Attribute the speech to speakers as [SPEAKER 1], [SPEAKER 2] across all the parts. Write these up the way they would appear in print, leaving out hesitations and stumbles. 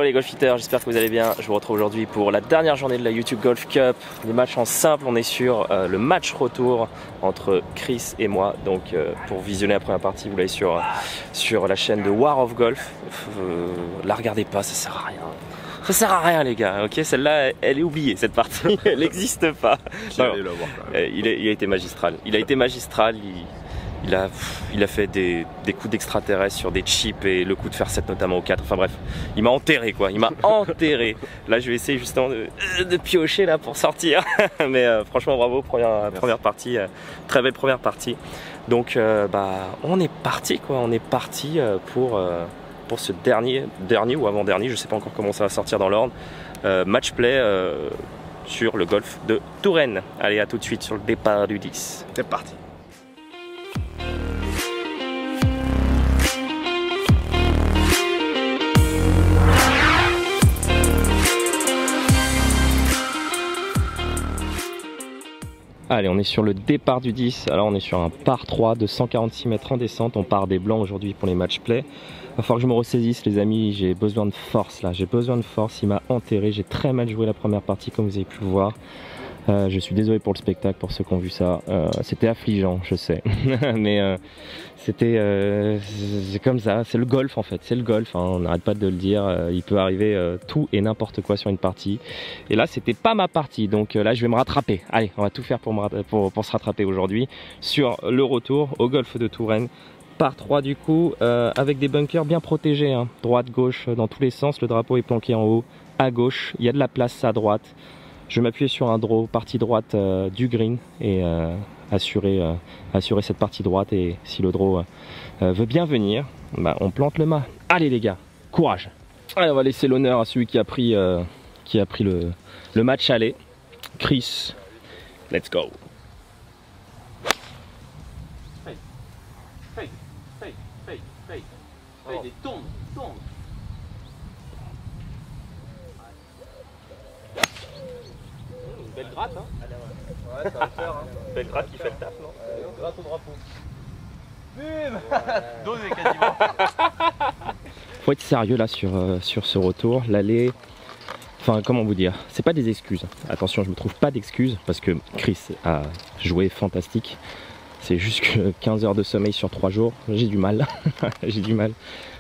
[SPEAKER 1] les golfiteurs, j'espère que vous allez bien. Je vous retrouve aujourd'hui pour la dernière journée de la YouTube Golf Cup. Les matchs en simple, on est sur le match retour entre Chris et moi. Donc pour visionner la première partie, vous l'avez sur la chaîne de War of Golf. La regardez pas, ça sert à rien. Ça sert à rien les gars, ok? Celle-là, elle est oubliée cette partie, elle n'existe pas. Non, il a été magistral. Il a été magistral. Il a fait des coups d'extraterrestre sur des chips et le coup de faire 7 notamment au 4. Enfin bref, il m'a enterré quoi, il m'a enterré. Là je vais essayer justement de piocher là pour sortir. Mais franchement bravo, première partie, très belle première partie. Donc on est parti quoi, on est parti pour ce dernier ou avant-dernier, je sais pas encore comment ça va sortir dans l'ordre, match play sur le golf de Touraine. Allez, à tout de suite sur le départ du 10.
[SPEAKER 2] C'est parti.
[SPEAKER 1] Allez, on est sur le départ du 10. Alors on est sur un par 3 de 146 mètres en descente. On part des blancs aujourd'hui pour les match play. Va falloir que je me ressaisisse les amis, j'ai besoin de force là, j'ai besoin de force, il m'a enterré, j'ai très mal joué la première partie comme vous avez pu le voir. Je suis désolé pour le spectacle, pour ceux qui ont vu ça, c'était affligeant je sais, mais c'était comme ça, c'est le golf en fait, c'est le golf, hein, on n'arrête pas de le dire, il peut arriver tout et n'importe quoi sur une partie. Et là c'était pas ma partie, donc là je vais me rattraper, allez on va tout faire pour se rattraper aujourd'hui sur le retour au golf de Touraine. Par 3 du coup, avec des bunkers bien protégés, hein. Droite, gauche, dans tous les sens, le drapeau est planqué en haut, à gauche, il y a de la place à droite. Je vais m'appuyer sur un draw, partie droite du green et assurer cette partie droite, et si le draw veut bien venir, on plante le mât. Allez les gars, courage. Allez, on va laisser l'honneur à celui qui a pris le match aller, Chris, let's go.
[SPEAKER 3] Des tombes. Une belle gratte, hein?
[SPEAKER 2] Ouais, ça va le faire. Hein.
[SPEAKER 1] Belle gratte qui fait le taf, non?
[SPEAKER 2] Gratte au drapeau.
[SPEAKER 3] Bim. Dosé quasiment.
[SPEAKER 1] Faut être sérieux là sur ce retour. L'aller, enfin comment vous dire, c'est pas des excuses. Attention, je me trouve pas d'excuses parce que Chris a joué fantastique. C'est juste que 15 heures de sommeil sur 3 jours, j'ai du mal. J'ai du mal.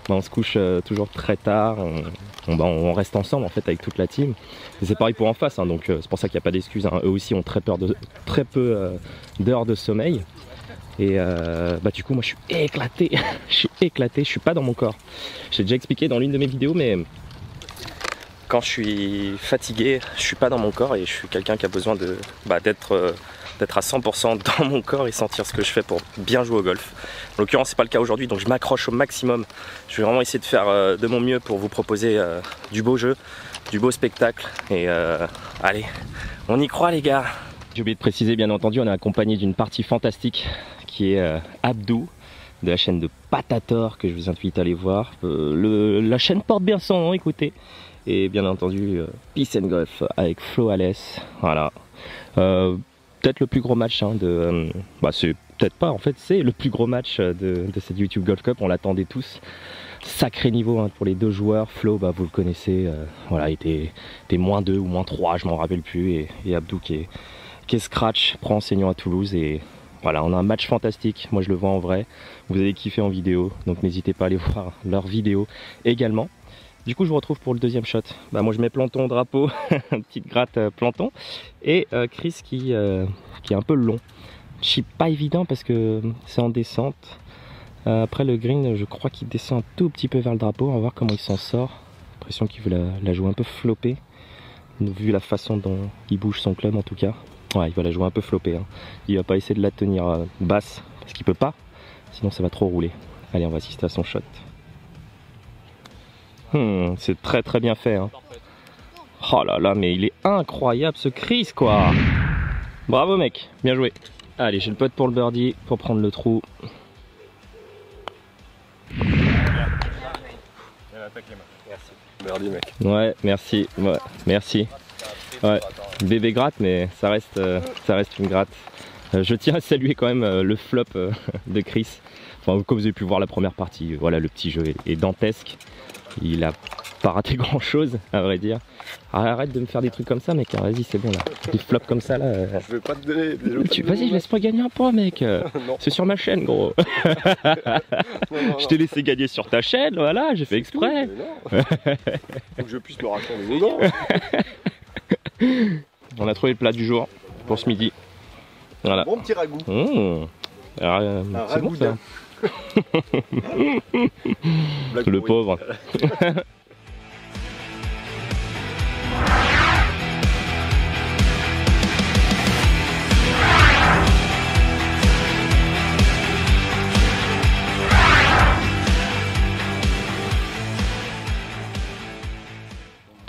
[SPEAKER 1] On se couche toujours très tard, on reste ensemble en fait avec toute la team. Et c'est pareil pour en face, hein, donc c'est pour ça qu'il n'y a pas d'excuses. Hein. Eux aussi ont très peu d'heures de sommeil. Et du coup moi je suis éclaté. Je suis pas dans mon corps. J'ai déjà expliqué dans l'une de mes vidéos, mais quand je suis fatigué, je suis pas dans mon corps et je suis quelqu'un qui a besoin d'être à 100% dans mon corps et sentir ce que je fais pour bien jouer au golf. En l'occurrence c'est pas le cas aujourd'hui, donc je m'accroche au maximum. Je vais vraiment essayer de faire de mon mieux pour vous proposer du beau jeu, du beau spectacle, et allez, on y croit les gars. J'ai oublié de préciser, bien entendu, on est accompagné d'une partie fantastique qui est Abdou de la chaîne de Patator, que je vous invite à aller voir. La chaîne porte bien son nom, écoutez. Et bien entendu Peace and Golf avec Flo Alès, voilà. Peut-être le plus gros match hein, c'est peut-être pas, en fait c'est le plus gros match de cette YouTube Golf Cup, on l'attendait tous. Sacré niveau hein, pour les deux joueurs. Flo, vous le connaissez, voilà, il était -2 ou -3, je m'en rappelle plus, et Abdou qui est scratch, prend enseignant à Toulouse, et voilà, on a un match fantastique. Moi je le vois en vrai, vous allez kiffer en vidéo, donc n'hésitez pas à aller voir leurs vidéos également. Du coup je vous retrouve pour le deuxième shot. Moi je mets planton, drapeau, petite gratte planton, et Chris qui est un peu long. Chip pas évident parce que c'est en descente. Après le green, je crois qu'il descend un tout petit peu vers le drapeau. On va voir comment il s'en sort. L'impression qu'il veut la jouer un peu floppée, vu la façon dont il bouge son club en tout cas. Ouais, il va la jouer un peu floppée. Hein. Il va pas essayer de la tenir basse parce qu'il peut pas, sinon ça va trop rouler. Allez, on va assister à son shot. C'est très bien fait. Hein. Oh là là, mais il est incroyable ce Chris quoi. Bravo mec, bien joué. Allez, j'ai le putt pour le birdie, pour prendre le trou.
[SPEAKER 2] Merci. Birdie mec.
[SPEAKER 1] Ouais, merci. Ouais, merci. Ouais, bébé gratte, mais ça reste une gratte. Je tiens à saluer quand même le flop de Chris. Enfin, comme vous avez pu voir la première partie, voilà, le petit jeu est dantesque. Il a pas raté grand chose, à vrai dire. Arrête de me faire des trucs comme ça, mec. Vas-y, c'est bon là. Des flops comme ça là.
[SPEAKER 2] Je vais pas te donner.
[SPEAKER 1] Vas-y, laisse-moi gagner un point, mec. C'est sur ma chaîne, gros. Je t'ai laissé gagner sur ta chaîne, voilà, j'ai fait exprès.
[SPEAKER 2] Faut que je puisse me raconter dedans.
[SPEAKER 1] On a trouvé le plat du jour pour ce midi. Voilà.
[SPEAKER 2] Bon petit ragoût.
[SPEAKER 1] C'est bon ça. Le pauvre.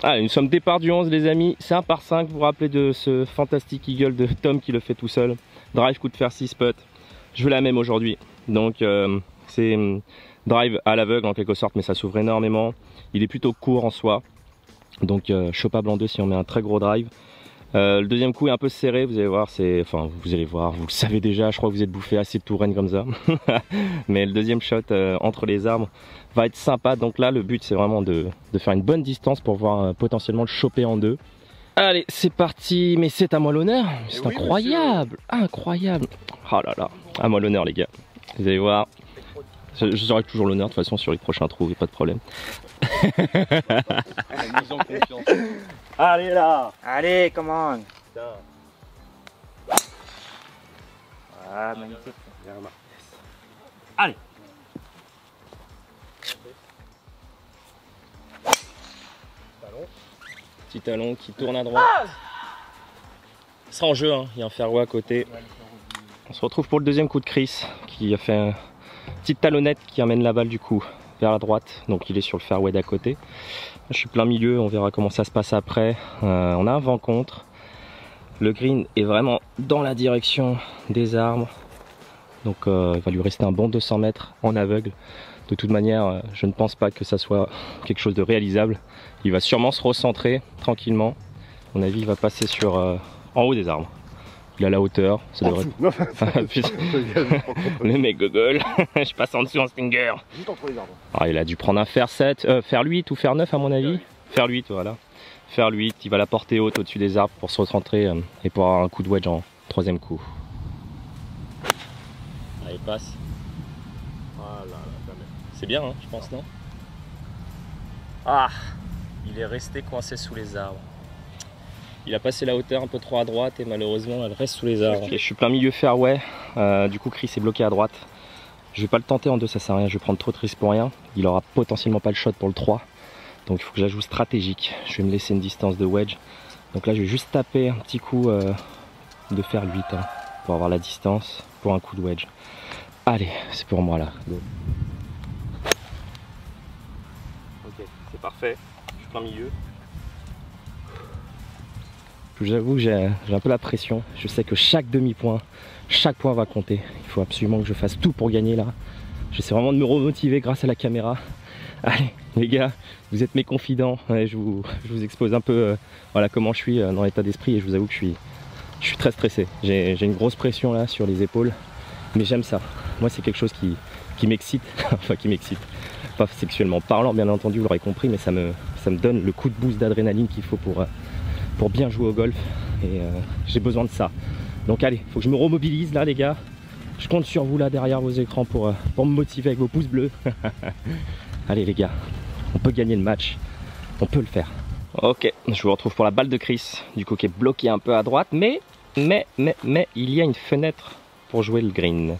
[SPEAKER 1] Allez, nous sommes départ du 11 les amis, c'est un par 5, vous vous rappelez de ce fantastique eagle de Tom qui le fait tout seul. Drive, coup de fer, 6 putts. Je veux la même aujourd'hui, donc c'est drive à l'aveugle en quelque sorte, mais ça s'ouvre énormément. Il est plutôt court en soi, donc chopable en deux si on met un très gros drive. Le deuxième coup est un peu serré, vous allez voir, vous allez voir, vous le savez déjà, je crois que vous êtes bouffé assez de touraine comme ça. Mais le deuxième shot entre les arbres va être sympa, donc là le but c'est vraiment de faire une bonne distance pour pouvoir potentiellement le choper en deux. Allez, c'est parti, mais c'est à moi l'honneur, c'est oui, incroyable, monsieur. Incroyable. Oh là là, à moi l'honneur les gars, vous allez voir, j'aurai toujours l'honneur de toute façon sur les prochains trous, pas de problème.
[SPEAKER 3] Mise en confiance.
[SPEAKER 2] Allez là.
[SPEAKER 4] Allez, come on. Ah, magnifique.
[SPEAKER 1] Allez. Petit talon qui tourne à droite. Ça sera en jeu, hein. Il y a un fairway à côté. On se retrouve pour le deuxième coup de Chris qui a fait une petite talonnette qui amène la balle du coup vers la droite. Donc il est sur le fairway d'à côté. Je suis plein milieu, on verra comment ça se passe après. On a un vent contre. Le green est vraiment dans la direction des arbres. Donc il va lui rester un bon 200 mètres en aveugle. De toute manière, je ne pense pas que ça soit quelque chose de réalisable. Il va sûrement se recentrer tranquillement. À mon avis, il va passer sur en haut des arbres. Il a la hauteur, ça devrait être... Le mec gogol, je passe en dessous en stinger.
[SPEAKER 2] Juste entre les arbres.
[SPEAKER 1] Ah, il a dû prendre un fer 7, fer 8 ou fer 9 à mon avis. Fer 8, voilà. Fer 8, il va la porter haute au-dessus des arbres pour se recentrer et pour avoir un coup de wedge en troisième coup. Allez, passe.
[SPEAKER 2] Ah là là,
[SPEAKER 1] c'est bien, hein, je pense, non? Ah, il est resté coincé sous les arbres. Il a passé la hauteur un peu trop à droite et malheureusement elle reste sous les arbres. Okay, je suis plein milieu fairway, du coup Chris est bloqué à droite. Je vais pas le tenter en deux, ça sert à rien, je vais prendre trop de risques pour rien. Il aura potentiellement pas le shot pour le 3. Donc il faut que je la joue stratégique. Je vais me laisser une distance de wedge. Donc là je vais juste taper un petit coup de fer 8 hein, pour avoir la distance pour un coup de wedge. Allez, c'est pour moi là. Ok, c'est parfait. Je suis plein milieu. J'avoue que j'ai un peu la pression. Je sais que chaque demi-point, chaque point va compter. Il faut absolument que je fasse tout pour gagner là. J'essaie vraiment de me remotiver grâce à la caméra. Allez les gars, vous êtes mes confidents. Ouais, je vous expose un peu voilà, comment je suis dans l'état d'esprit et je vous avoue que je suis très stressé. J'ai une grosse pression là sur les épaules. Mais j'aime ça. Moi c'est quelque chose qui m'excite. Enfin qui m'excite. Pas sexuellement parlant bien entendu, vous l'aurez compris, mais ça me donne le coup de boost d'adrénaline qu'il faut pour bien jouer au golf et j'ai besoin de ça. Donc allez, faut que je me remobilise là les gars. Je compte sur vous là derrière vos écrans pour me motiver avec vos pouces bleus. Allez les gars, on peut gagner le match, on peut le faire. Ok, je vous retrouve pour la balle de Chris, du coup qui est bloqué un peu à droite, mais il y a une fenêtre pour jouer le green.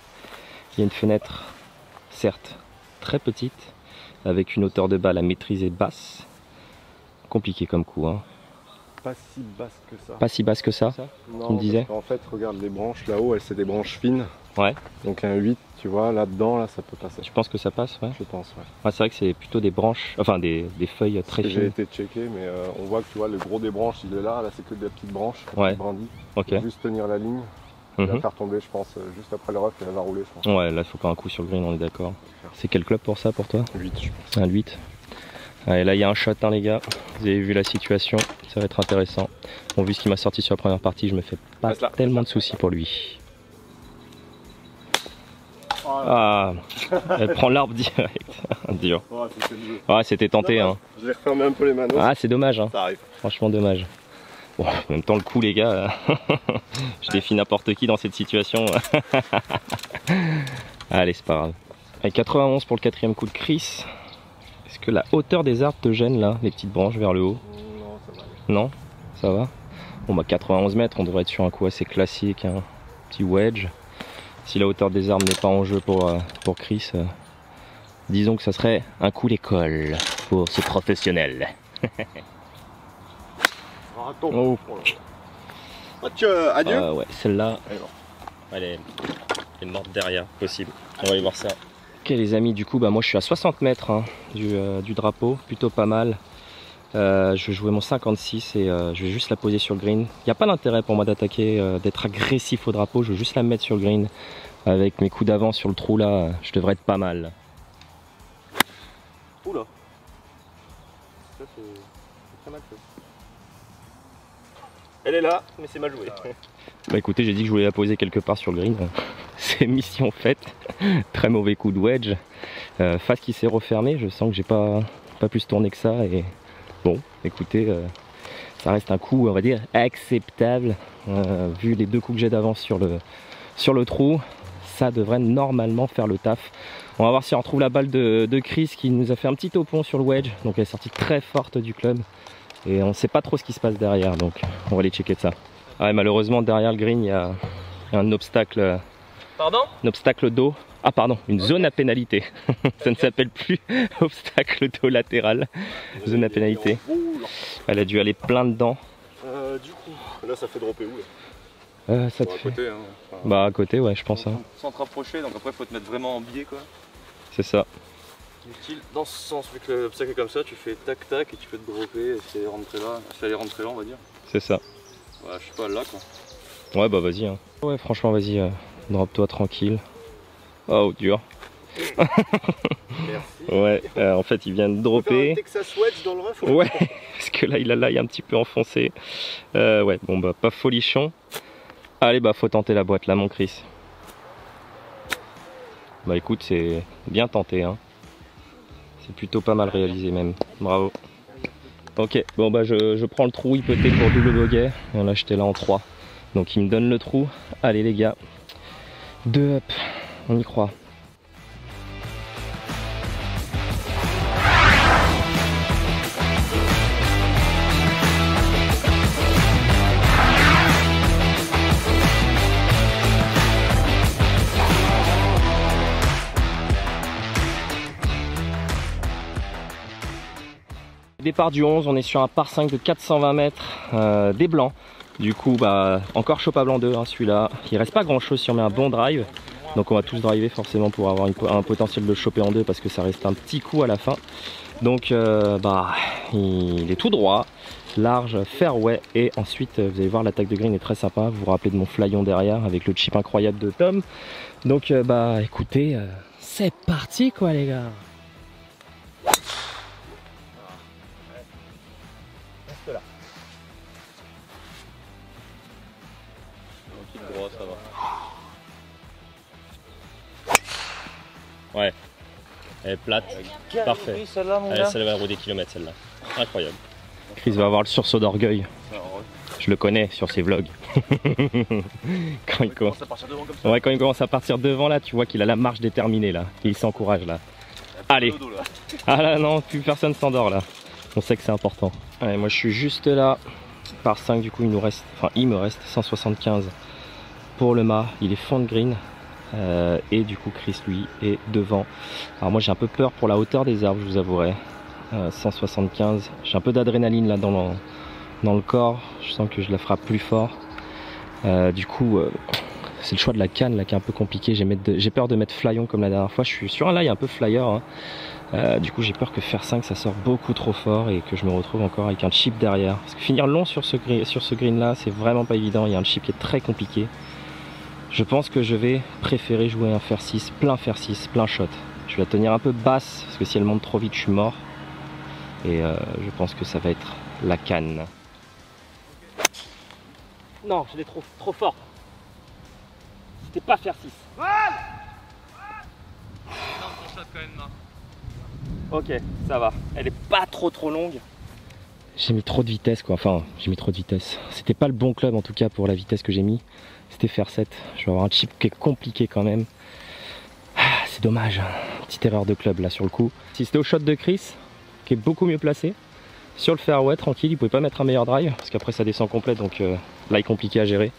[SPEAKER 1] Il y a une fenêtre, certes très petite, avec une hauteur de balle à maîtriser basse. Compliqué comme coup hein.
[SPEAKER 2] Pas si basse que ça.
[SPEAKER 1] Pas si basse que ça,
[SPEAKER 2] non,
[SPEAKER 1] tu me disais?
[SPEAKER 2] En fait, regarde les branches là-haut, c'est des branches fines.
[SPEAKER 1] Ouais.
[SPEAKER 2] Donc un 8, tu vois, là-dedans, là, ça peut passer.
[SPEAKER 1] Tu penses que ça passe? Ouais.
[SPEAKER 2] Je pense, ouais.
[SPEAKER 1] Ouais, c'est vrai que c'est plutôt des branches, enfin des feuilles très fines.
[SPEAKER 2] J'ai été checké, mais on voit que tu vois, le gros des branches, il est là c'est que des petites branches,
[SPEAKER 1] ouais.
[SPEAKER 2] brindilles.
[SPEAKER 1] Ok.
[SPEAKER 2] Juste tenir la ligne, et la faire tomber, je pense, juste après le rough, et elle va rouler, je pense.
[SPEAKER 1] Ouais, là, il faut pas un coup sur le green, on est d'accord. C'est quel club pour ça, pour toi?
[SPEAKER 2] 8, je pense.
[SPEAKER 1] Un 8. Allez, là il y a un shot hein, les gars, vous avez vu la situation, ça va être intéressant. Bon, vu ce qu'il m'a sorti sur la première partie, je me fais pas tellement de soucis pour lui. Ah, elle prend l'arbre direct. Dur.
[SPEAKER 2] Ouais, c'est le jeu.
[SPEAKER 1] Ouais, c'était tenté. Hein.
[SPEAKER 2] Je vais refermer un peu les manos.
[SPEAKER 1] Ah, c'est dommage. Hein.
[SPEAKER 2] Ça arrive.
[SPEAKER 1] Franchement, dommage. Bon, en même temps, le coup, les gars, je défie n'importe qui dans cette situation. Allez, c'est pas grave. Avec 91 pour le 4e coup de Chris. Est-ce que la hauteur des arbres te gêne là, les petites branches vers le haut?
[SPEAKER 2] Non, ça va aller.
[SPEAKER 1] Non? Ça va? Bon, bah 91 mètres, on devrait être sur un coup assez classique, un petit wedge. Si la hauteur des arbres n'est pas en jeu pour Chris, disons que ça serait un coup d'école pour ce professionnel.
[SPEAKER 2] Oh. Adieu.
[SPEAKER 1] Ouais, celle-là, elle est morte derrière, possible. On va aller voir ça. Ok les amis, du coup, bah, moi je suis à 60 mètres hein, du drapeau, plutôt pas mal. Je vais jouer mon 56 et je vais juste la poser sur le green. Il n'y a pas d'intérêt pour moi d'attaquer, d'être agressif au drapeau, je vais juste la mettre sur le green. Avec mes coups d'avant sur le trou là, je devrais être pas mal.
[SPEAKER 2] Oula. Ça c'est très mal fait. Elle est là, mais c'est mal joué.
[SPEAKER 1] Bah écoutez, j'ai dit que je voulais la poser quelque part sur le green. C'est mission faite. Très mauvais coup de wedge. Face qui s'est refermée, je sens que j'ai pas plus tourné que ça. Et bon, écoutez, ça reste un coup, on va dire, acceptable. Vu les deux coups que j'ai d'avance sur le trou, ça devrait normalement faire le taf. On va voir si on retrouve la balle de Chris qui nous a fait un petit taupon sur le wedge. Donc elle est sortie très forte du club. Et on ne sait pas trop ce qui se passe derrière, donc on va aller checker de ça. Ah ouais, malheureusement derrière le green il y a un obstacle.
[SPEAKER 3] Pardon?
[SPEAKER 1] Un obstacle d'eau. Ah pardon, une zone à pénalité. Ça ne s'appelle plus obstacle d'eau latéral. Zone à pénalité. Elle a dû aller plein dedans.
[SPEAKER 2] Du coup, là ça fait dropper où là
[SPEAKER 1] Ça te
[SPEAKER 2] à
[SPEAKER 1] fait...
[SPEAKER 2] côté, hein. Enfin,
[SPEAKER 1] Bah à côté ouais je pense. Hein.
[SPEAKER 3] Sans te rapprocher, donc après faut te mettre vraiment en biais quoi.
[SPEAKER 1] C'est ça.
[SPEAKER 3] Utile dans ce sens, vu que l'obstacle est comme ça, tu fais tac tac et tu peux te dropper et si elle est rentrée là, on va dire.
[SPEAKER 1] C'est ça.
[SPEAKER 3] Ouais, je suis pas là quoi.
[SPEAKER 1] Ouais bah vas-y hein. Ouais franchement vas-y, drop-toi tranquille. Oh dur.
[SPEAKER 2] merci.
[SPEAKER 1] Ouais, en fait il vient de dropper.
[SPEAKER 2] Un Texas wedge dans le rough.
[SPEAKER 1] Ouais, parce que là il a l'œil un petit peu enfoncé. Ouais, bon bah pas folichon. Allez bah faut tenter la boîte là mon Chris. Bah écoute c'est bien tenté hein. C'est plutôt pas mal réalisé même. Bravo. Ok, bon bah je prends le trou hypothèque pour double bogey. Et on l'a acheté là en 3. Donc il me donne le trou. Allez les gars. 2 up. On y croit. Départ du 11, on est sur un par 5 de 420 mètres, des blancs. Du coup, bah, encore chope à blanc 2, hein, celui-là. Il reste pas grand chose si on met un bon drive. Donc on va tous driver forcément pour avoir un potentiel de choper en 2 parce que ça reste un petit coup à la fin. Donc bah, il est tout droit, large, fairway. Et ensuite, vous allez voir, l'attaque de green est très sympa. Vous vous rappelez de mon flyon derrière avec le chip incroyable de Tom. Donc bah écoutez, c'est parti quoi les gars. Là.
[SPEAKER 3] Droit, ça va.
[SPEAKER 1] Ouais, elle est plate, parfait. Celle-là va rouler des kilomètres celle-là, incroyable. Chris va avoir le sursaut d'orgueil. Je le connais sur ses vlogs. Quand il commence à partir devant comme ça. Ouais, quand il commence à partir devant là, tu vois qu'il a la marche déterminée là, et il s'encourage là. Allez. Ah là non, plus personne s'endort là. On sait que c'est important. Allez, moi je suis juste là par 5, du coup il me reste 175 pour le mât. Il est fond de green et du coup Chris lui est devant. Alors moi j'ai un peu peur pour la hauteur des arbres, je vous avouerai. 175, j'ai un peu d'adrénaline là dans le corps, je sens que je la frappe plus fort. Du coup c'est le choix de la canne là qui est un peu compliqué. J'ai peur de mettre flyon comme la dernière fois. Je suis sur un lie un peu flyer hein. Du coup j'ai peur que faire 5 ça sort beaucoup trop fort et que je me retrouve encore avec un chip derrière. Parce que finir long sur ce green là c'est vraiment pas évident, il y a un chip qui est très compliqué. Je pense que je vais préférer jouer un fer 6, plein shot. Je vais la tenir un peu basse parce que si elle monte trop vite je suis mort. Et je pense que ça va être la canne. Non, je l'ai trop fort. C'était pas fer 6.
[SPEAKER 3] quand même, Marc.
[SPEAKER 1] Ok, ça va. Elle est pas trop longue. J'ai mis trop de vitesse quoi, enfin j'ai mis trop de vitesse. C'était pas le bon club en tout cas pour la vitesse que j'ai mis. C'était faire 7. Je vais avoir un chip qui est compliqué quand même. Ah, c'est dommage, petite erreur de club là sur le coup. Si c'était au shot de Chris, qui est beaucoup mieux placé, sur le fairway tranquille, il pouvait pas mettre un meilleur drive, parce qu'après ça descend complet, donc là il est compliqué à gérer.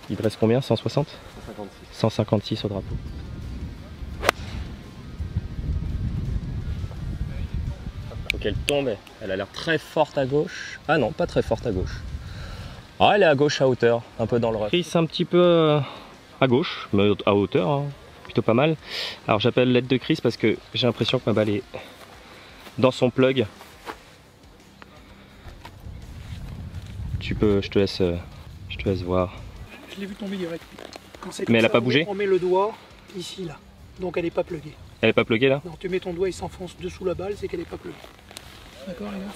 [SPEAKER 1] Il dresse combien? 160?
[SPEAKER 2] 156.
[SPEAKER 1] 156 au drapeau. Donc elle tombe, elle a l'air très forte à gauche. Ah non, pas très forte à gauche. Ah, elle est à gauche à hauteur, un peu dans le rough. Chris un petit peu à gauche, mais à hauteur, hein, plutôt pas mal. Alors j'appelle l'aide de Chris parce que j'ai l'impression que ma balle est dans son plug. Tu peux, je te laisse voir.
[SPEAKER 5] Je l'ai vu tomber direct. Quand c'est
[SPEAKER 1] Mais elle
[SPEAKER 5] comme
[SPEAKER 1] a
[SPEAKER 5] ça,
[SPEAKER 1] pas bougé?
[SPEAKER 5] On met le doigt ici, là. Donc elle n'est pas pluguée.
[SPEAKER 1] Elle est pas pluguée là?
[SPEAKER 5] Non, tu mets ton doigt, il s'enfonce dessous la balle, c'est qu'elle n'est pas pluguée. D'accord, les gars?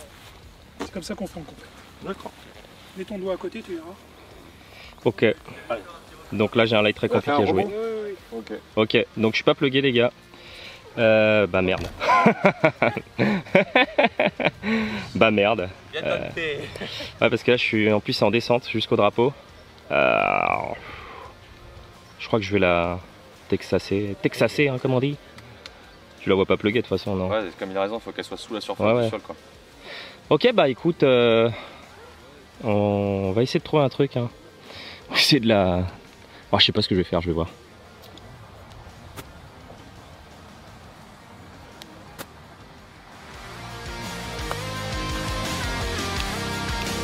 [SPEAKER 5] C'est comme ça qu'on fait en complet.
[SPEAKER 2] D'accord.
[SPEAKER 5] Mets ton doigt à côté, tu verras.
[SPEAKER 1] Ok. Donc là j'ai un light très compliqué à jouer.
[SPEAKER 2] Ok.
[SPEAKER 1] Ok, donc je suis pas plugué les gars. Bah merde. Bah merde. Ouais, parce que là je suis en plus en descente jusqu'au drapeau. Je crois que je vais la texasser. Texasser hein, comme on dit. Tu la vois pas pluguer de toute façon non?
[SPEAKER 3] Ouais, comme il a raison, il faut qu'elle soit sous la surface
[SPEAKER 1] Ouais,
[SPEAKER 3] du sol quoi.
[SPEAKER 1] Ok bah écoute, on va essayer de trouver un truc. Hein. On va essayer de la... Oh, je sais pas ce que je vais faire, je vais voir.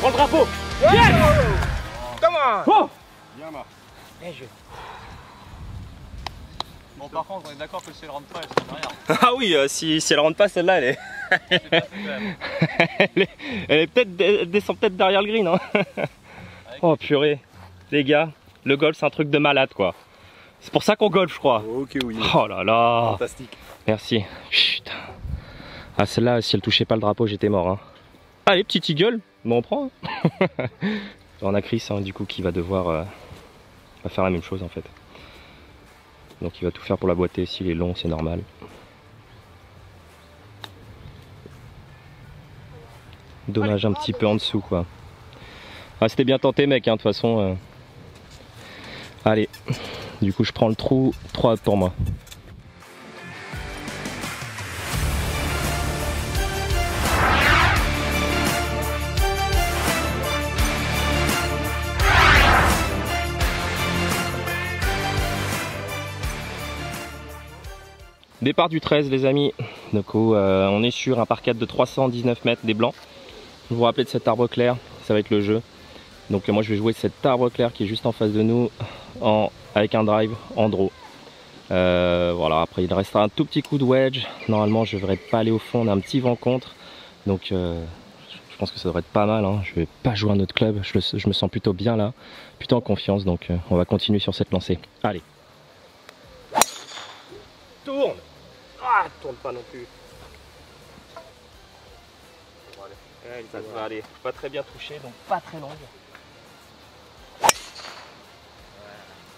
[SPEAKER 1] Prends le drapeau. Yes.
[SPEAKER 4] Come on!
[SPEAKER 1] Oh.
[SPEAKER 2] Bien Marc.
[SPEAKER 4] Bien joué.
[SPEAKER 3] Bon par contre on est d'accord que si elle rentre pas, elle sert à rien.
[SPEAKER 1] Ah oui, si elle rentre pas celle-là, elle est... elle est peut-être descend peut-être derrière le green. Hein. Oh purée, les gars, le golf c'est un truc de malade quoi. C'est pour ça qu'on golf je crois.
[SPEAKER 2] Ok oui.
[SPEAKER 1] Oh là là.
[SPEAKER 2] Fantastique.
[SPEAKER 1] Merci. Putain. Ah celle-là, si elle touchait pas le drapeau, j'étais mort. Hein. Allez, petit eagle, bon, on prend. Hein. On a Chris hein, du coup qui va devoir va faire la même chose en fait. Donc il va tout faire pour la boîter, s'il est long c'est normal. Dommage un petit peu en dessous quoi. Ah c'était bien tenté mec hein, de toute façon. Allez, du coup je prends le trou, 3 pour moi. Départ du 13 les amis, donc on est sur un par 4 de 319 mètres des blancs. Vous vous rappelez de cet arbre clair, ça va être le jeu. Donc moi je vais jouer cet arbre clair qui est juste en face de nous avec un drive en draw. Voilà, après il restera un tout petit coup de wedge. Normalement je ne devrais pas aller au fond, on a un petit vent contre. Donc je pense que ça devrait être pas mal. Hein. Je vais pas jouer un autre club, je me sens plutôt bien là, plutôt en confiance. Donc on va continuer sur cette lancée. Allez. Tourne. Ah, tourne pas non plus. Bon, allez. Ça devrait aller. Pas très bien touché, donc pas très longue.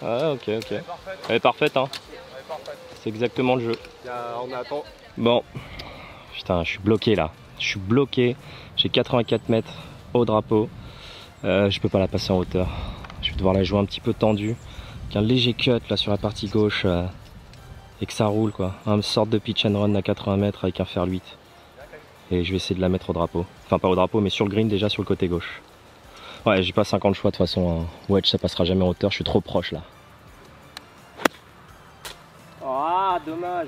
[SPEAKER 1] Ah ok. Elle est parfaite hein. C'est exactement le jeu.
[SPEAKER 2] On attend.
[SPEAKER 1] Bon. Putain, je suis bloqué là. Je suis bloqué. J'ai 84 mètres au drapeau. Je peux pas la passer en hauteur. Je vais devoir la jouer un petit peu tendue. Avec un léger cut là sur la partie gauche. Et que ça roule quoi. Une sorte de pitch and run à 80 mètres avec un fer 8. Et je vais essayer de la mettre au drapeau. Enfin pas au drapeau mais sur le green déjà sur le côté gauche. Ouais j'ai pas 50 choix de toute façon. Hein. Wedge ça passera jamais en hauteur, je suis trop proche là. Ah dommage.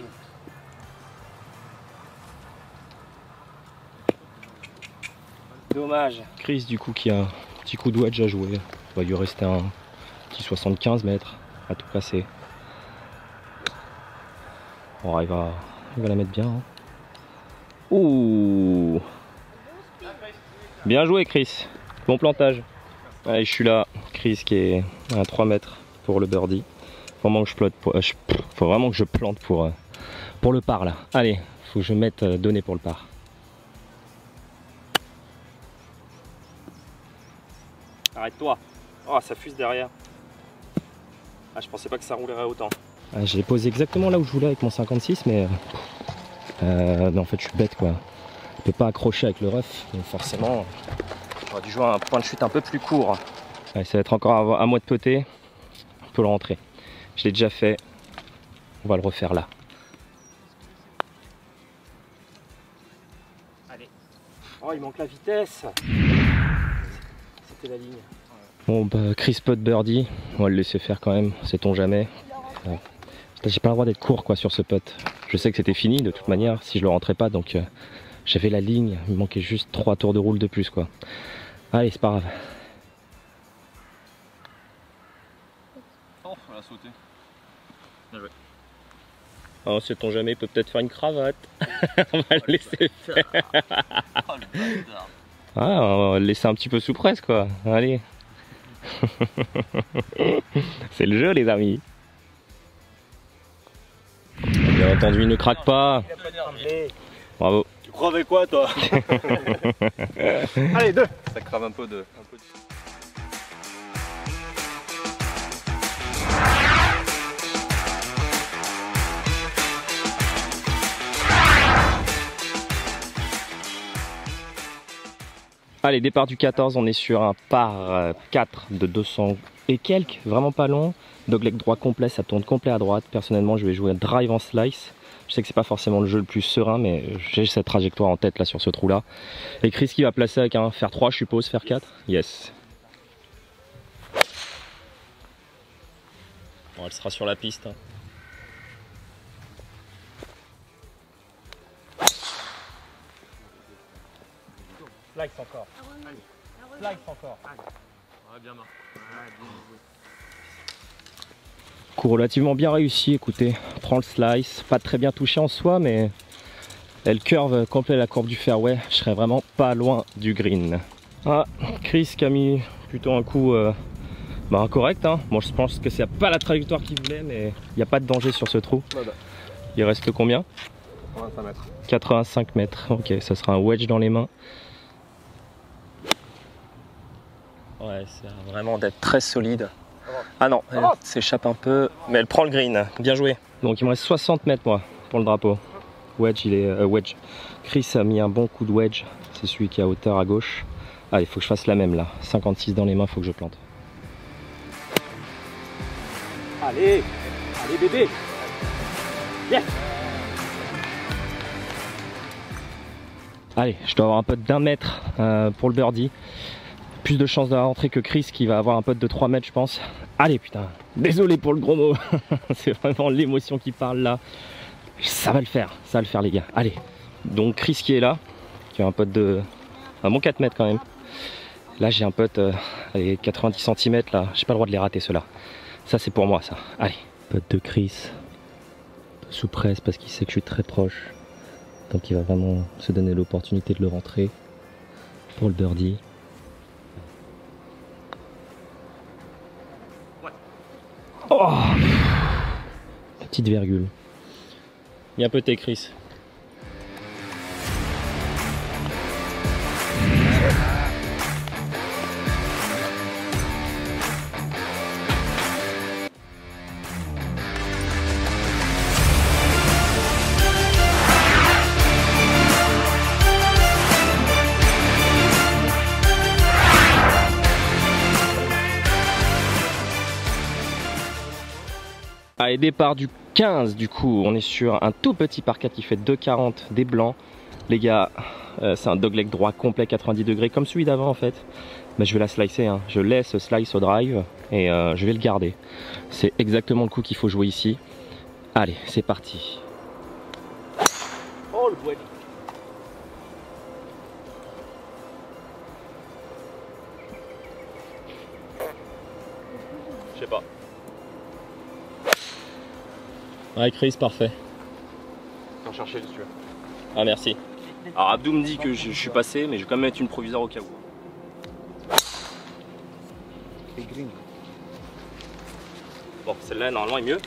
[SPEAKER 1] Dommage. Chris du coup qui a un petit coup de wedge à jouer. Il va lui rester un petit 75 mètres à tout casser. Bon, il va la mettre bien. Hein. Ouh. Bien joué Chris. Bon plantage. Allez, je suis là. Chris qui est à 3 mètres pour le birdie. Faut vraiment que je plante pour le par là. Allez, faut que je mette donné pour le par. Arrête-toi. Oh, ça fuse derrière. Ah, je pensais pas que ça roulerait autant. Ah, je l'ai posé exactement là où je voulais avec mon 56, mais Mais en fait je suis bête quoi. On peut pas accrocher avec le rough, donc forcément j'aurais dû jouer un point de chute un peu plus court. Allez, ça va être encore à moi de poter. On peut le rentrer. Je l'ai déjà fait. On va le refaire là. Allez. Oh, il manque la vitesse. C'était la ligne. Bon bah Chris pot birdie. On va le laisser faire quand même, sait-on jamais. J'ai pas le droit d'être court quoi sur ce putt. Je sais que c'était fini de toute manière si je le rentrais pas, donc j'avais la ligne, il me manquait juste 3 tours de roule de plus quoi. Allez, c'est pas grave.
[SPEAKER 3] Oh, elle a sauté. Bien joué.
[SPEAKER 1] Oh, sait-on jamais, il peut peut-être faire une cravate. On va le laisser faire.
[SPEAKER 3] Oh, le bâtard.
[SPEAKER 1] Ah, on va le laisser un petit peu sous presse quoi. Allez. C'est le jeu les amis. Bien entendu, il ne craque pas. Bravo.
[SPEAKER 3] Tu crois avec quoi toi?
[SPEAKER 2] Allez, 2.
[SPEAKER 3] Ça crame un peu de...
[SPEAKER 1] Allez, départ du 14, on est sur un par 4 de 200 et quelques, vraiment pas long. Dogleg droit complet, ça tourne complet à droite. Personnellement, je vais jouer un drive en slice. Je sais que c'est pas forcément le jeu le plus serein, mais j'ai cette trajectoire en tête là sur ce trou là. Et Chris qui va placer avec un fer 3, je suppose, fer 4. Yes. Bon, elle sera sur la piste. Hein.
[SPEAKER 5] Slice encore. Slice encore.
[SPEAKER 3] Ouais, bien marqué.
[SPEAKER 1] Coup relativement bien réussi, écoutez, prend le slice, pas très bien touché en soi, mais elle curve complet la courbe du fairway, je serais vraiment pas loin du green. Ah, Chris qui a mis plutôt un coup correct, hein. Bon, je pense que c'est pas la trajectoire qu'il voulait, mais il n'y a pas de danger sur ce trou. Il reste combien?
[SPEAKER 2] 85 mètres.
[SPEAKER 1] 85 mètres, ok, ça sera un wedge dans les mains. Ouais, c'est vraiment d'être très solide. Ah non, elle s'échappe un peu, mais elle prend le green, bien joué. Donc il me reste 60 mètres moi pour le drapeau. Wedge, il est wedge. Chris a mis un bon coup de wedge, c'est celui qui est à hauteur à gauche. Ah, il faut que je fasse la même là, 56 dans les mains, il faut que je plante.
[SPEAKER 5] Allez, allez bébé. Yes.
[SPEAKER 1] Allez, je dois avoir un putt d'1 mètre pour le birdie. Plus de chances de la rentrée que Chris qui va avoir un putt de 3 mètres je pense. Allez putain, désolé pour le gros mot. C'est vraiment l'émotion qui parle là. Ça va le faire les gars. Allez, donc Chris qui est là, qui a un putt de un bon 4 mètres quand même. Là j'ai un putt, allez 90 cm là, j'ai pas le droit de les rater ceux-là. Ça c'est pour moi ça, allez. Putt de Chris, sous presse parce qu'il sait que je suis très proche. Donc il va vraiment se donner l'opportunité de le rentrer pour le birdie. Oh, petite virgule. Bien peut-être Chris. Allez, départ du 15 du coup, on est sur un tout petit par 4 qui fait 2,40 des blancs. Les gars, c'est un dogleg droit complet 90 degrés comme celui d'avant en fait. Mais je vais la slicer, hein. Je laisse slice au drive et je vais le garder. C'est exactement le coup qu'il faut jouer ici. Allez, c'est parti. Oh le bois. Je sais pas. Ouais Chris, parfait.
[SPEAKER 3] T'en chercher si tu veux.
[SPEAKER 1] Ah merci. Alors Abdou me dit que je suis passé, mais je vais quand même mettre une provisoire au cas où. Bon, celle-là normalement est mieux.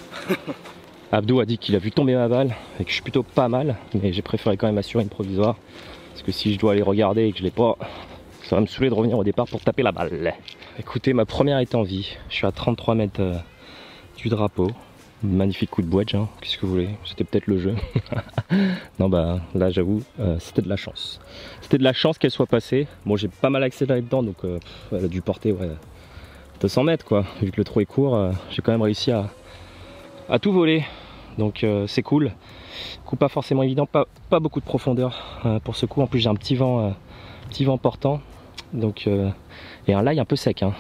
[SPEAKER 1] Abdou a dit qu'il a vu tomber ma balle et que je suis plutôt pas mal, mais j'ai préféré quand même assurer une provisoire. Parce que si je dois aller regarder et que je l'ai pas, ça va me saouler de revenir au départ pour taper la balle. Écoutez, ma première est en vie. Je suis à 33 mètres du drapeau. Magnifique coup de wedge, hein. Qu'est-ce que vous voulez? C'était peut-être le jeu. Non bah là j'avoue, c'était de la chance. C'était de la chance qu'elle soit passée. Bon, j'ai pas mal accéléré dedans, donc elle a dû porter 200 mètres quoi. Vu que le trou est court, j'ai quand même réussi à tout voler. Donc c'est cool. Coup pas forcément évident, pas beaucoup de profondeur pour ce coup. En plus j'ai un petit vent portant. Donc, et un lie un peu sec, hein.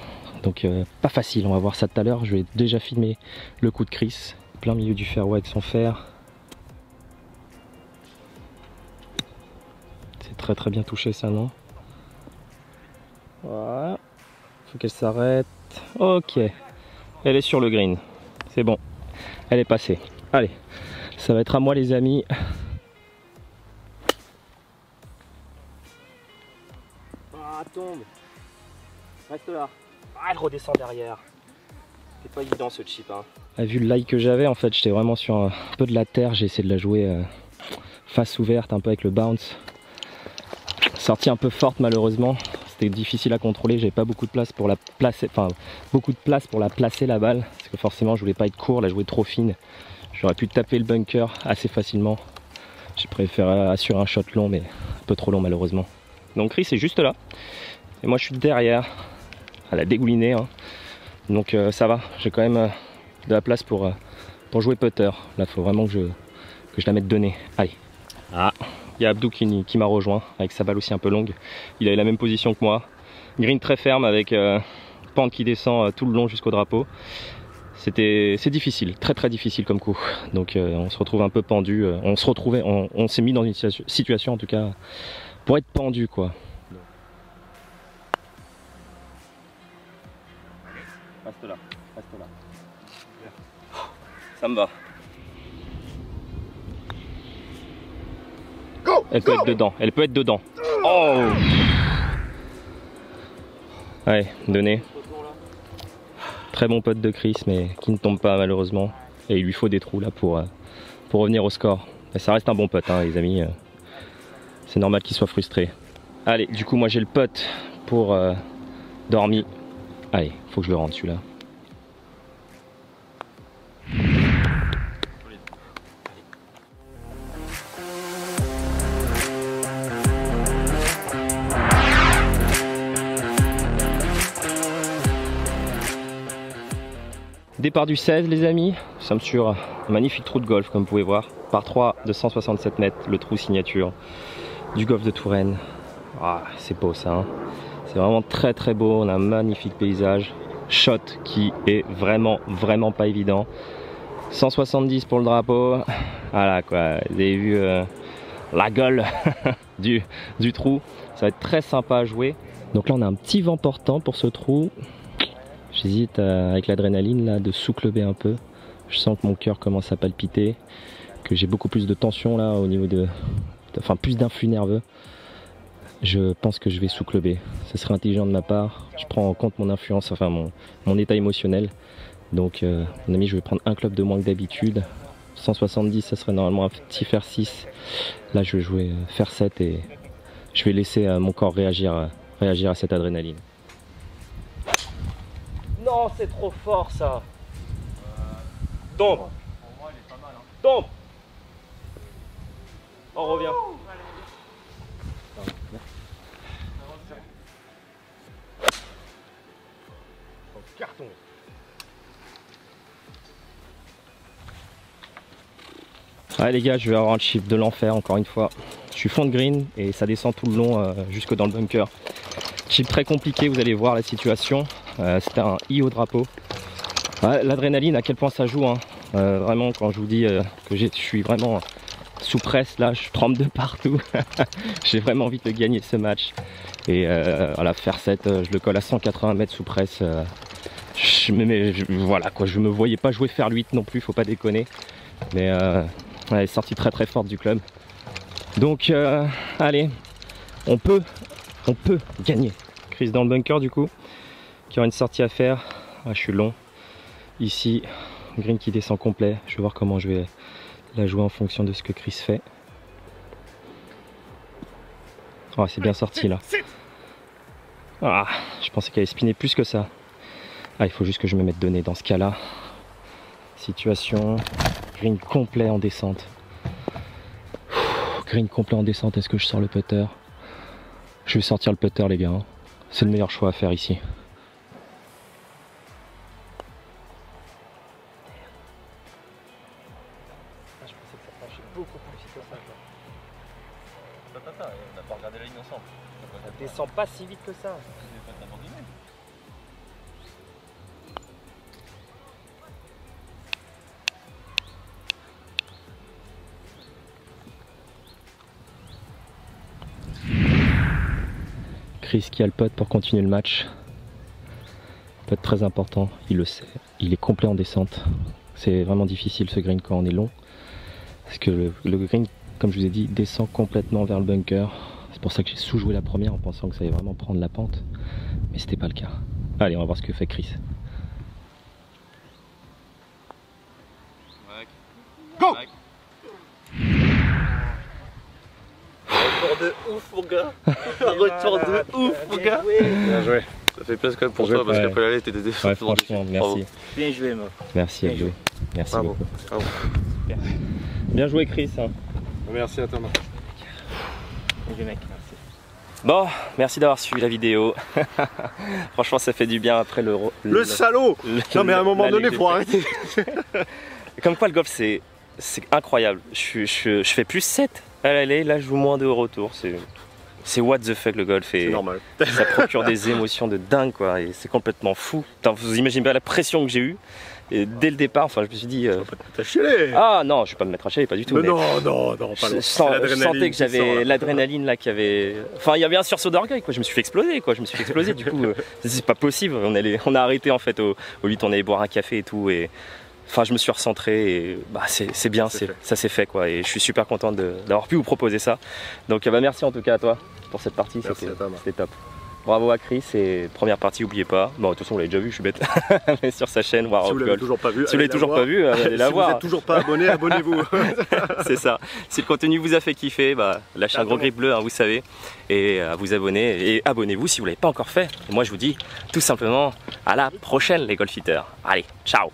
[SPEAKER 1] Donc pas facile, on va voir ça tout à l'heure. Je vais déjà filmer le coup de Chris. Plein milieu du fairway avec son fer. C'est très très bien touché ça, non? Voilà. Faut qu'elle s'arrête. Ok. Elle est sur le green. C'est bon. Elle est passée. Allez. Ça va être à moi les amis. Ah, tombe. Reste là. Ah, elle redescend derrière. C'est pas évident ce chip, hein. Vu le lie que j'avais, en fait, j'étais vraiment sur un peu de la terre. J'ai essayé de la jouer face ouverte, un peu avec le bounce. Sortie un peu forte malheureusement. C'était difficile à contrôler. J'avais pas beaucoup de place pour la placer, la balle, parce que forcément je voulais pas être court, la jouer trop fine. J'aurais pu taper le bunker assez facilement. J'ai préféré assurer un shot long, mais un peu trop long malheureusement. Donc Chris est juste là. Et moi je suis derrière. Elle a dégouliné, hein. Donc ça va, j'ai quand même de la place pour jouer putter. Là il faut vraiment que je la mette de nez. Allez. Ah, il y a Abdou qui m'a rejoint avec sa balle aussi un peu longue. Il avait la même position que moi. Green très ferme avec pente qui descend tout le long jusqu'au drapeau. C'est difficile, très très difficile comme coup. Donc on se retrouve un peu pendu. On s'est mis dans une situation en tout cas pour être pendu quoi. Reste là, reste là. Ça me va. Elle peut être dedans, elle peut être dedans. Oh! Ouais, donné. Très bon pote de Chris, mais qui ne tombe pas malheureusement. Et il lui faut des trous là pour revenir au score. Et ça reste un bon pote, hein, les amis. C'est normal qu'il soit frustré. Allez, du coup, moi j'ai le pote pour dormi. Allez, faut que je le rende celui-là. Départ du 16 les amis, nous sommes sur un magnifique trou de golf comme vous pouvez voir, par 3 de 167 mètres, le trou signature du golfe de Touraine. Ah, c'est beau ça, hein. C'est vraiment très très beau, on a un magnifique paysage, shot qui est vraiment pas évident. 170 pour le drapeau, voilà quoi, vous avez vu la gueule du trou, ça va être très sympa à jouer. Donc là on a un petit vent portant pour ce trou. J'hésite avec l'adrénaline là de sous-cluber un peu. Je sens que mon cœur commence à palpiter, que j'ai beaucoup plus de tension là au niveau enfin plus d'influx nerveux. Je pense que je vais sous-cluber. Ça serait intelligent de ma part. Je prends en compte mon influence, enfin mon état émotionnel. Donc mon ami, je vais prendre un club de moins que d'habitude. 170, ça serait normalement un petit fer 6. Là je vais jouer fer 7 et je vais laisser mon corps réagir à cette adrénaline. Non, c'est trop fort ça. Tombe. Tombe. On revient. Carton. Ouais les gars, je vais avoir un chip de l'enfer encore une fois. Je suis fond de green et ça descend tout le long jusque dans le bunker. Chip très compliqué, vous allez voir la situation. C'était un I au drapeau. Ouais, l'adrénaline, à quel point ça joue, hein. Vraiment, quand je vous dis que je suis vraiment sous presse, là, je tremble de partout. J'ai vraiment envie de gagner ce match. Et voilà, faire 7, je le colle à 180 mètres sous presse. Voilà quoi, je me voyais pas jouer faire 8 non plus, faut pas déconner. Mais elle est sortie très très forte du club. Donc, allez, on peut gagner. Chris dans le bunker du coup, qui aura une sortie à faire. Ah, je suis long. Ici, green qui descend complet. Je vais voir comment je vais la jouer en fonction de ce que Chris fait. Oh, c'est bien sorti là. Ah, je pensais qu'elle allait spinner plus que ça. Ah, il faut juste que je me mette de nez dans ce cas-là. Situation, green complet en descente. Green complet en descente, est-ce que je sors le putter? Je vais sortir le putter les gars, hein. C'est le meilleur choix à faire ici.
[SPEAKER 4] Je pensais que ça penchait beaucoup plus vite que ça.
[SPEAKER 3] On n'a pas regardé la ligne ensemble.
[SPEAKER 4] Ça descend pas si vite que ça.
[SPEAKER 1] Chris qui a le putt pour continuer le match. Putt très important, il le sait. Il est complet en descente. C'est vraiment difficile ce green quand on est long. Parce que le green, comme je vous ai dit, descend complètement vers le bunker. C'est pour ça que j'ai sous-joué la première en pensant que ça allait vraiment prendre la pente. Mais c'était pas le cas. Allez, on va voir ce que fait Chris.
[SPEAKER 3] Go! Retour de ouf mon gars. Retour de ouf mon gars.
[SPEAKER 2] Bien joué.
[SPEAKER 3] Ça fait plaisir quand même pour toi parce qu'après l'aller t'étais
[SPEAKER 1] Ouais,
[SPEAKER 3] définitivement
[SPEAKER 1] franchement, merci.
[SPEAKER 4] Bien joué, moi.
[SPEAKER 1] Merci à vous. Merci
[SPEAKER 3] Bravo.
[SPEAKER 1] beaucoup.
[SPEAKER 3] Bravo.
[SPEAKER 1] Bien joué Chris. Hein.
[SPEAKER 2] Merci à toi.
[SPEAKER 4] Bien joué, mec. Merci.
[SPEAKER 1] Bon, merci d'avoir suivi la vidéo. Franchement, ça fait du bien après
[SPEAKER 2] Le salaud. Non mais à un moment donné, faut arrêter.
[SPEAKER 1] Comme quoi le golf c'est incroyable. Je fais plus 7 à l'aller, là je joue moins 2 au retour. C'est what the fuck le golf et
[SPEAKER 2] C'est normal.
[SPEAKER 1] ça procure des émotions de dingue quoi et c'est complètement fou. Putain, vous imaginez pas la pression que j'ai eue et dès le départ, enfin je me suis dit
[SPEAKER 2] T'as chialé.
[SPEAKER 1] ah non, je vais pas me mettre à chialer, pas du tout.
[SPEAKER 2] Mais
[SPEAKER 1] Mais
[SPEAKER 2] non, pas loin.
[SPEAKER 1] je sentais que j'avais l'adrénaline là qui avait. Enfin, il y avait un sursaut d'orgueil quoi. Je me suis fait exploser quoi. Du coup, c'est pas possible. On a arrêté en fait au 8, on allait boire un café et tout et. Enfin, je me suis recentré et bah, c'est bien, ça s'est fait quoi. Et je suis super content d'avoir pu vous proposer ça. Donc, bah, merci en tout cas à toi pour cette partie. C'était top. Bravo à Chris et première partie, n'oubliez pas. Bon, de toute façon, vous l'avez déjà vu, je suis bête. Mais sur sa chaîne, War
[SPEAKER 2] Si
[SPEAKER 1] of
[SPEAKER 2] vous l'avez
[SPEAKER 1] Golf.
[SPEAKER 2] toujours pas vu,
[SPEAKER 1] Si vous l'avez toujours pas vu, allez la
[SPEAKER 2] si
[SPEAKER 1] voir.
[SPEAKER 2] vous n'êtes toujours pas abonné, abonnez-vous.
[SPEAKER 1] C'est ça. Si le contenu vous a fait kiffer, bah, lâchez un gros grip bleu, hein, vous savez, et à vous abonner. Et abonnez-vous si vous ne l'avez pas encore fait. Et moi, je vous dis tout simplement à la prochaine, les golfiteurs. Allez, ciao.